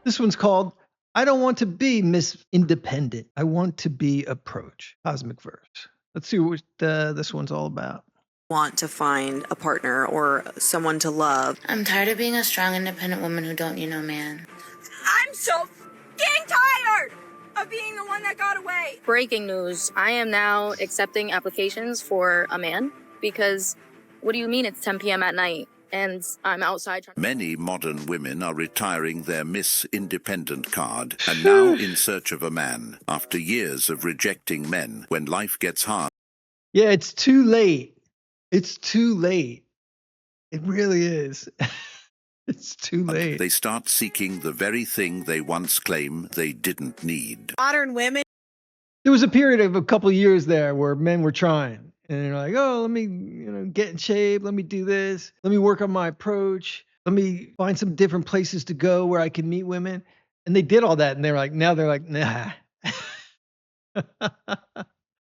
This one's called I Don't Want to Be Miss Independent. I Want to Be Approach. Cosmic Verse. Let's see what this one's all about. Want to find a partner or someone to love. I'm tired of being a strong, independent woman who don't need no man. I'm so f***ing tired of being the one that got away. Breaking news. I am now accepting applications for a man because what do you mean it's 10 p.m. at night and I'm outside trying. Many modern women are retiring their Miss Independent card and now in search of a man after years of rejecting men when life gets hard. Yeah, it's too late. It's too late. It really is. It's too late. They start seeking the very thing they once claimed they didn't need. Modern women. There was a period of a couple of years there where men were trying. And they're like, oh, let me, get in shape. Let me do this. Let me work on my approach. Let me find some different places to go where I can meet women. And they did all that. And now they're like, nah.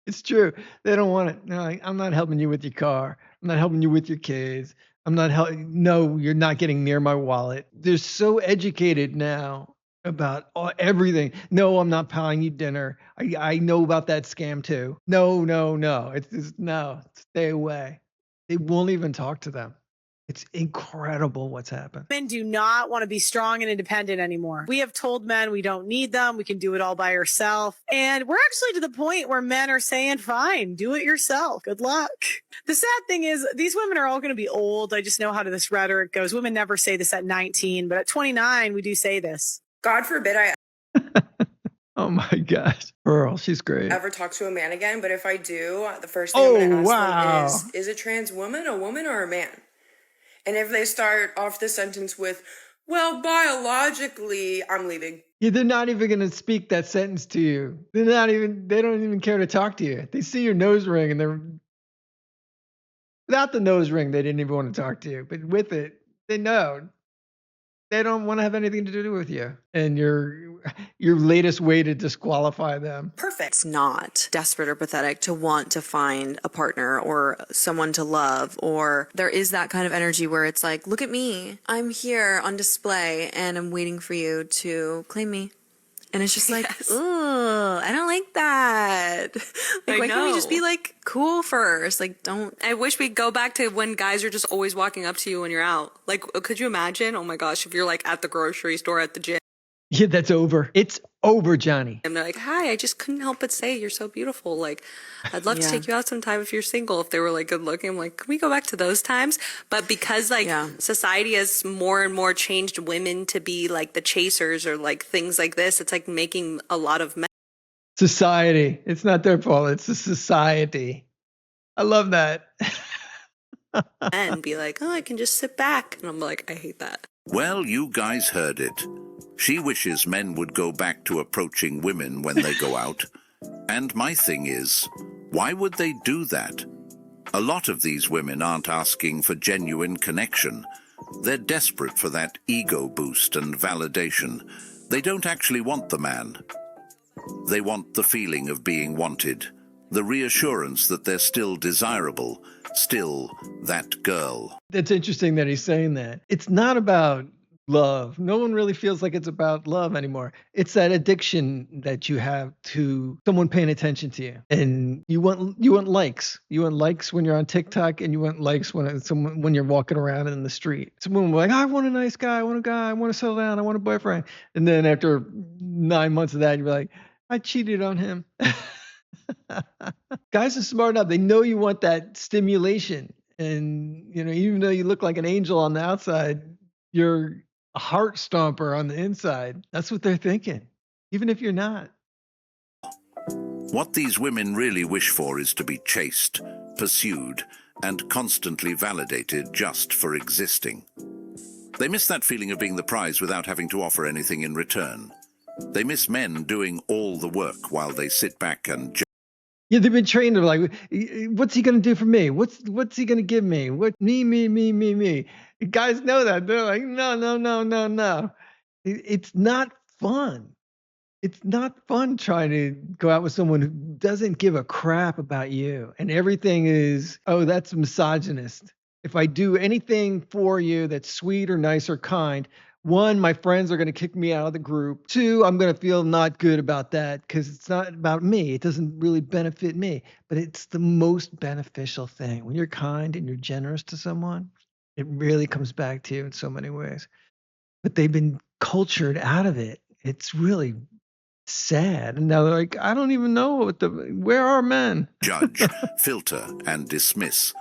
It's true. They don't want it. They're like, I'm not helping you with your car. I'm not helping you with your kids. I'm not helping. No, you're not getting near my wallet. They're so educated now about everything. No, I'm not buying you dinner. I know about that scam too. No, no, no. It's just, no, stay away. They won't even talk to them. It's incredible what's happened. Men do not want to be strong and independent anymore. We have told men we don't need them. We can do it all by ourselves. And we're actually to the point where men are saying, fine, do it yourself. Good luck. The sad thing is these women are all going to be old. I just know how this rhetoric goes. Women never say this at 19, but at 29, we do say this. God forbid I Oh my gosh. Pearl, she's great. ever talk to a man again, but if I do, the first thing I'm going to ask wow. them is a trans woman a woman or a man? And if they start off the sentence with, well, biologically, I'm leaving. Yeah, they're not even going to speak that sentence to you. They don't even care to talk to you. They see your nose ring and without the nose ring, they didn't even want to talk to you. But with it, they know. They don't want to have anything to do with you and your latest way to disqualify them. Perfect. It's not desperate or pathetic to want to find a partner or someone to love, or there is that kind of energy where it's like, look at me. I'm here on display and I'm waiting for you to claim me. And it's just like, ooh, I don't like that. Like, why can't we just be like cool first? Like, don't. I wish we'd go back to when guys are just always walking up to you when you're out. Like, could you imagine? Oh my gosh, if you're like at the grocery store, at the gym. Yeah, that's over. It's over, Johnny. And they're like, hi, I just couldn't help but say you're so beautiful. Like, I'd love to take you out sometime if you're single. If they were like good looking, I'm like, can we go back to those times? But because like society has more and more changed women to be like the chasers or like things like this, it's like making a lot of men. Society. It's not their fault. It's the society. I love that. And be like, oh, I can just sit back. And I'm like, I hate that. Well, you guys heard it. She wishes men would go back to approaching women when they go out. And my thing is, why would they do that? A lot of these women aren't asking for genuine connection. They're desperate for that ego boost and validation. They don't actually want the man. They want the feeling of being wanted, the reassurance that they're still desirable, still that girl. It's interesting that he's saying that. It's not about love. No one really feels like it's about love anymore. It's that addiction that you have to someone paying attention to you. And you want likes. You want likes when you're on TikTok, and you want likes when you're walking around in the street. Someone will be like, I want a nice guy, I want a guy, I want to settle down, I want a boyfriend. And then after 9 months of that, you're like, I cheated on him. Guys are smart enough. They know you want that stimulation. And, even though you look like an angel on the outside, you're a heart stomper on the inside. That's what they're thinking, even if you're not. What these women really wish for is to be chased, pursued, and constantly validated just for existing. They miss that feeling of being the prize without having to offer anything in return. They miss men doing all the work while they sit back and Yeah, they've been trained to like, what's he gonna do for me? What's he gonna give me? What me? Guys know that. They're like, no. It's not fun. It's not fun trying to go out with someone who doesn't give a crap about you. And everything is, oh, that's misogynist. If I do anything for you that's sweet or nice or kind, One, my friends are going to kick me out of the group. Two, I'm going to feel not good about that because it's not about me. It doesn't really benefit me, but it's the most beneficial thing. When you're kind and you're generous to someone, it really comes back to you in so many ways. But they've been cultured out of it. It's really sad. And now they're like, I don't even know where are men? Judge, filter, and dismiss.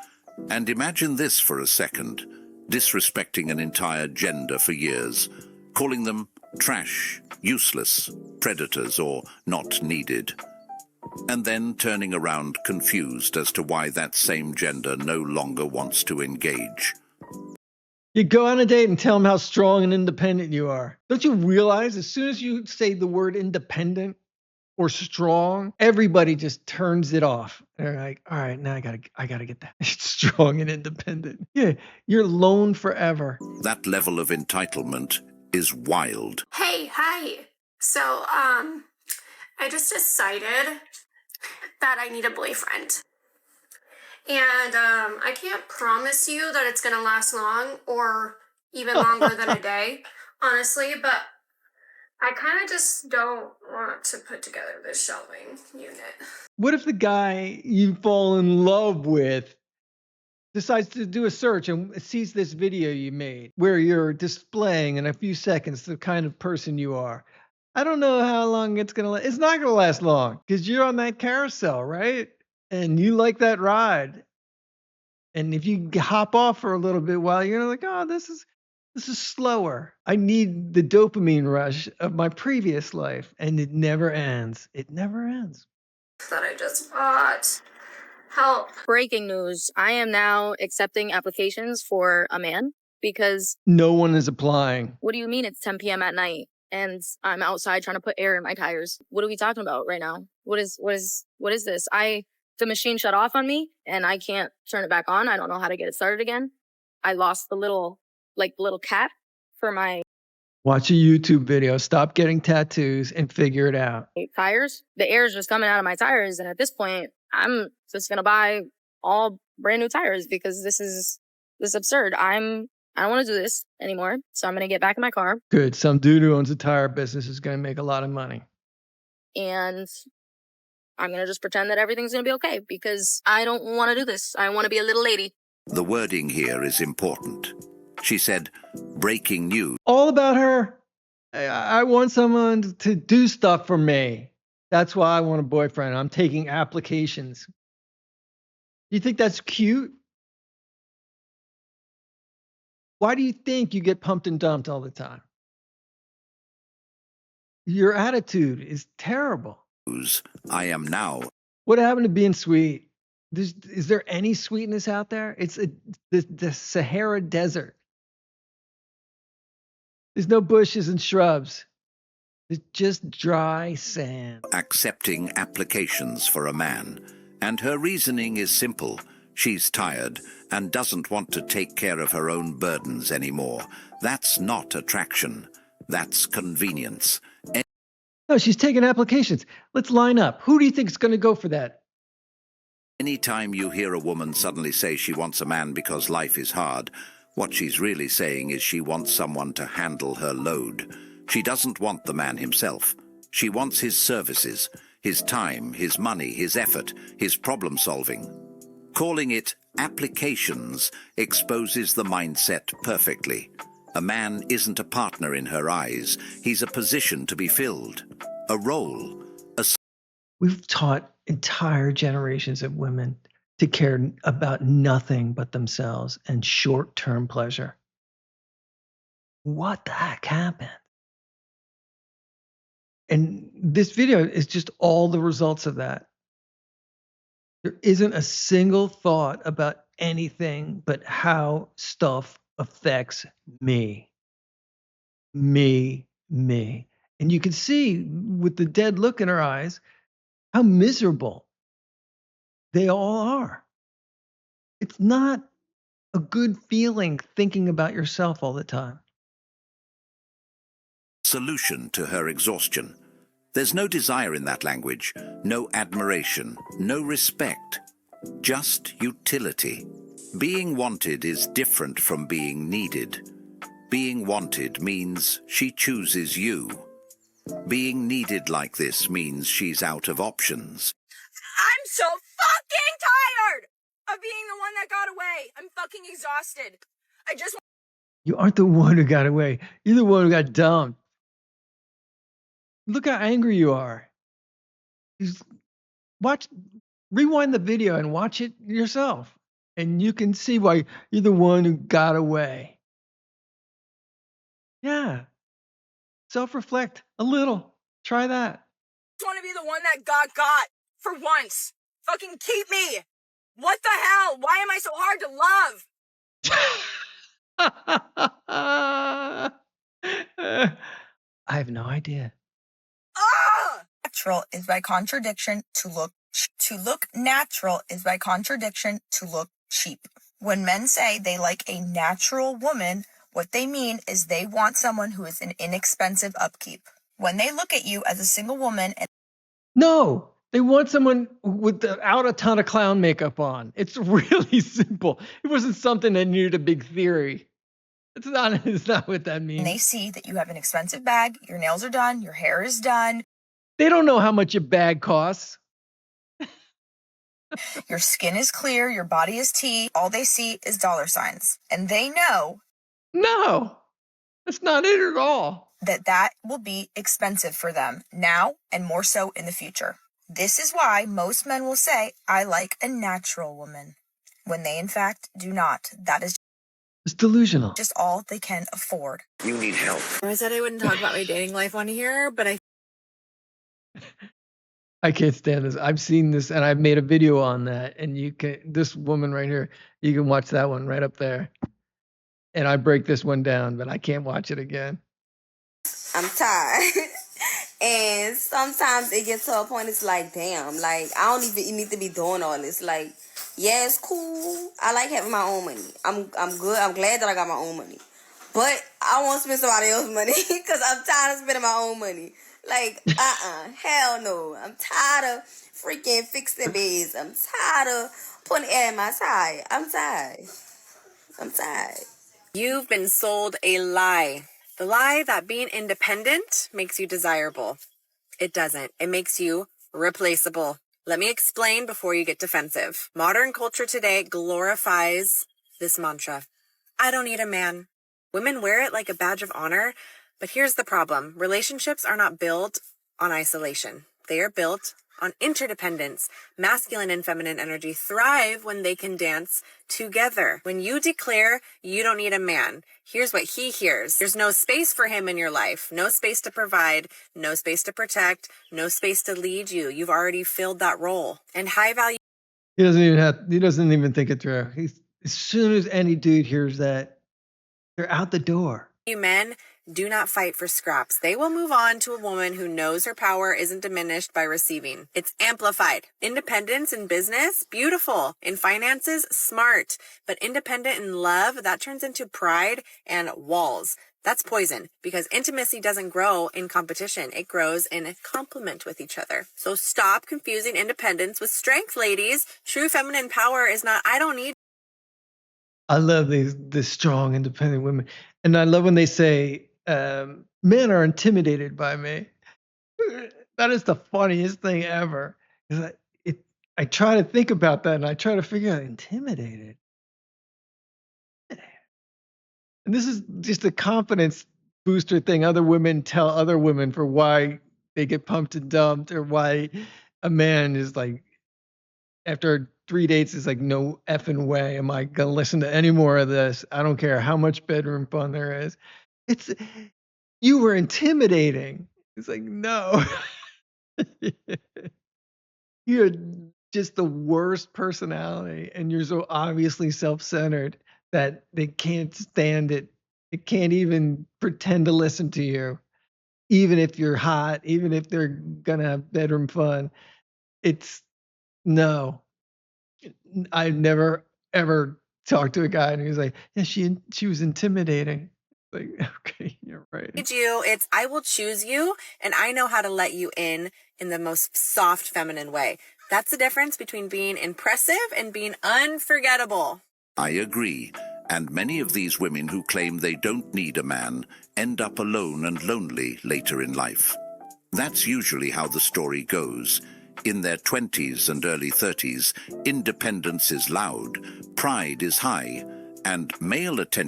And imagine this for a second. Disrespecting an entire gender for years, calling them trash, useless, predators, or not needed. And then turning around confused as to why that same gender no longer wants to engage. You go on a date and tell them how strong and independent you are. Don't you realize as soon as you say the word independent or strong, everybody just turns it off. They're like, all right, now I gotta get that. Strong and independent. Yeah, you're alone forever. That level of entitlement is wild. Hey, hi. So, I just decided that I need a boyfriend. And I can't promise you that it's gonna last long or even longer than a day, honestly, but I kind of just don't want to put together this shelving unit. What if the guy you fall in love with decides to do a search and sees this video you made where you're displaying in a few seconds the kind of person you are? I don't know how long it's going to last. It's not going to last long because you're on that carousel, right? And you like that ride. And if you hop off for a little bit while you're like, oh, this is slower. I need the dopamine rush of my previous life, and it never ends. It never ends. That I just bought. Help. Breaking news. I am now accepting applications for a man because No one is applying. what do you mean it's 10 p.m. at night and I'm outside trying to put air in my tires? What are we talking about right now? What is this? The machine shut off on me and I can't turn it back on. I don't know how to get it started again. I lost the little cap for my Watch a YouTube video, stop getting tattoos, and figure it out. tires. The air is just coming out of my tires. And at this point, I'm just going to buy all brand new tires because this is absurd. I don't want to do this anymore. So I'm going to get back in my car Good. Some dude who owns a tire business is going to make a lot of money. and I'm going to just pretend that everything's going to be okay because I don't want to do this. I want to be a little lady. The wording here is important. She said, breaking news. All about her. I want someone to do stuff for me. That's why I want a boyfriend. I'm taking applications. You think that's cute? Why do you think you get pumped and dumped all the time? Your attitude is terrible. I am now. What happened to being sweet? Is there any sweetness out there? It's the Sahara Desert. There's no bushes and shrubs. It's just dry sand. Accepting applications for a man. And her reasoning is simple. She's tired and doesn't want to take care of her own burdens anymore. That's not attraction. That's convenience. No, she's taking applications. Let's line up. Who do you think is going to go for that? Anytime you hear a woman suddenly say she wants a man because life is hard, what she's really saying is she wants someone to handle her load. She doesn't want the man himself. She wants his services, his time, his money, his effort, his problem solving. Calling it applications exposes the mindset perfectly. A man isn't a partner in her eyes. He's a position to be filled, a role. We've taught entire generations of women to care about nothing but themselves and short-term pleasure. What the heck happened? And this video is just all the results of that. There isn't a single thought about anything but how stuff affects me. Me. And you can see with the dead look in her eyes how miserable they all are. It's not a good feeling thinking about yourself all the time. Solution to her exhaustion. There's no desire in that language, no admiration, no respect, just utility. Being wanted is different from being needed. Being wanted means she chooses you. Being needed like this means she's out of options. I'm so fucking tired of being the one that got away. I'm fucking exhausted. I just... You aren't the one who got away. You're the one who got dumped. Look how angry you are. Just rewind the video and watch it yourself. And you can see why you're the one who got away. Yeah. Self-reflect a little. Try that. want to be the one that got for once. Fucking keep me. What the hell? Why am I so hard to love? I have no idea. Natural is by contradiction to look natural is by contradiction to look cheap. When men say they like a natural woman, what they mean is they want someone who is an inexpensive upkeep. When they look at you as a single woman and... No, they want someone without a ton of clown makeup on. It's really simple. It wasn't something that needed a big theory. It's not what that means. And they see that you have an expensive bag, your nails are done, your hair is done. They don't know how much a bag costs. Your skin is clear, your body is tea. All they see is dollar signs. And they know... No, that's not it at all. That will be expensive for them now and more so in the future. This is why most men will say, I like a natural woman, when they in fact do not. That is... It's delusional. Just all they can afford. You need help. I said I wouldn't talk about my dating life on here, but I can't stand this. I've seen this and I've made a video on that. And this woman right here, you can watch that one right up there. And I break this one down, but I can't watch it again. I'm tired. And sometimes it gets to a point, it's like, damn, like, I don't even need to be doing all this. Like, yeah, it's cool. I like having my own money. I'm good. I'm glad that I got my own money. But I won't spend somebody else's money because I'm tired of spending my own money. Like, hell no. I'm tired of freaking fixing beds. I'm tired of putting air in my tire. I'm tired. you've been sold a lie. The lie that being independent makes you desirable. It doesn't. It makes you replaceable. Let me explain before you get defensive. Modern culture today glorifies this mantra. I don't need a man. Women wear it like a badge of honor, but here's the problem. Relationships are not built on isolation. They are built on interdependence. Masculine and feminine energy thrive when they can dance together. When you declare you don't need a man, here's what he hears. There's no space for him in your life. No space to provide, no space to protect, no space to lead you. You've already filled that role. And high value... He doesn't even think it through. As soon as any dude hears that, they're out the door. Men do not fight for scraps. They will move on to a woman who knows her power isn't diminished by receiving. It's amplified. Independence in business, beautiful. In finances, smart. But independent in love, that turns into pride and walls. That's poison because intimacy doesn't grow in competition. It grows in complement with each other. So stop confusing independence with strength, ladies. True feminine power is not, I don't need. I love these strong, independent women. And I love when they say, men are intimidated by me. That is the funniest thing ever. I try to think about that and I try to figure out intimidated. And this is just a confidence booster thing other women tell other women for why they get pumped and dumped, or why a man is like, after 3 dates, is like, no effing way am I gonna listen to any more of this. I don't care how much bedroom fun there is. You were intimidating. It's like, no. You're just the worst personality, and you're so obviously self-centered that they can't stand it. They can't even pretend to listen to you, even if you're hot, even if they're gonna have bedroom fun. It's no. I've never ever talked to a guy and he was like, yeah, she was intimidating. Like, okay, you're right. It's I will choose you, and I know how to let you in the most soft feminine way. That's the difference between being impressive and being unforgettable. I agree. And many of these women who claim they don't need a man end up alone and lonely later in life. That's usually how the story goes. In their 20s and early 30s, independence is loud, pride is high, and male attention.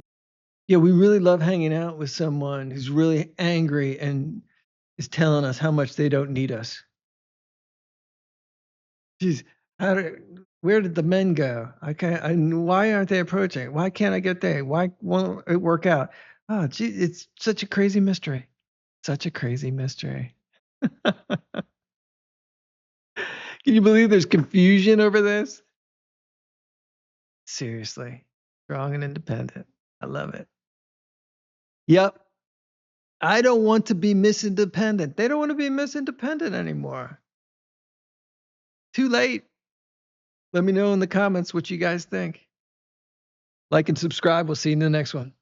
Yeah, we really love hanging out with someone who's really angry and is telling us how much they don't need us. Geez, where did the men go? Why aren't they approaching? Why can't I get there? Why won't it work out? Oh, gee, it's such a crazy mystery. Such a crazy mystery. Can you believe there's confusion over this? Seriously. Strong and independent. I love it. Yep. I don't want to be Miss Independent. They don't want to be Miss Independent anymore. Too late. Let me know in the comments what you guys think. Like and subscribe. We'll see you in the next one.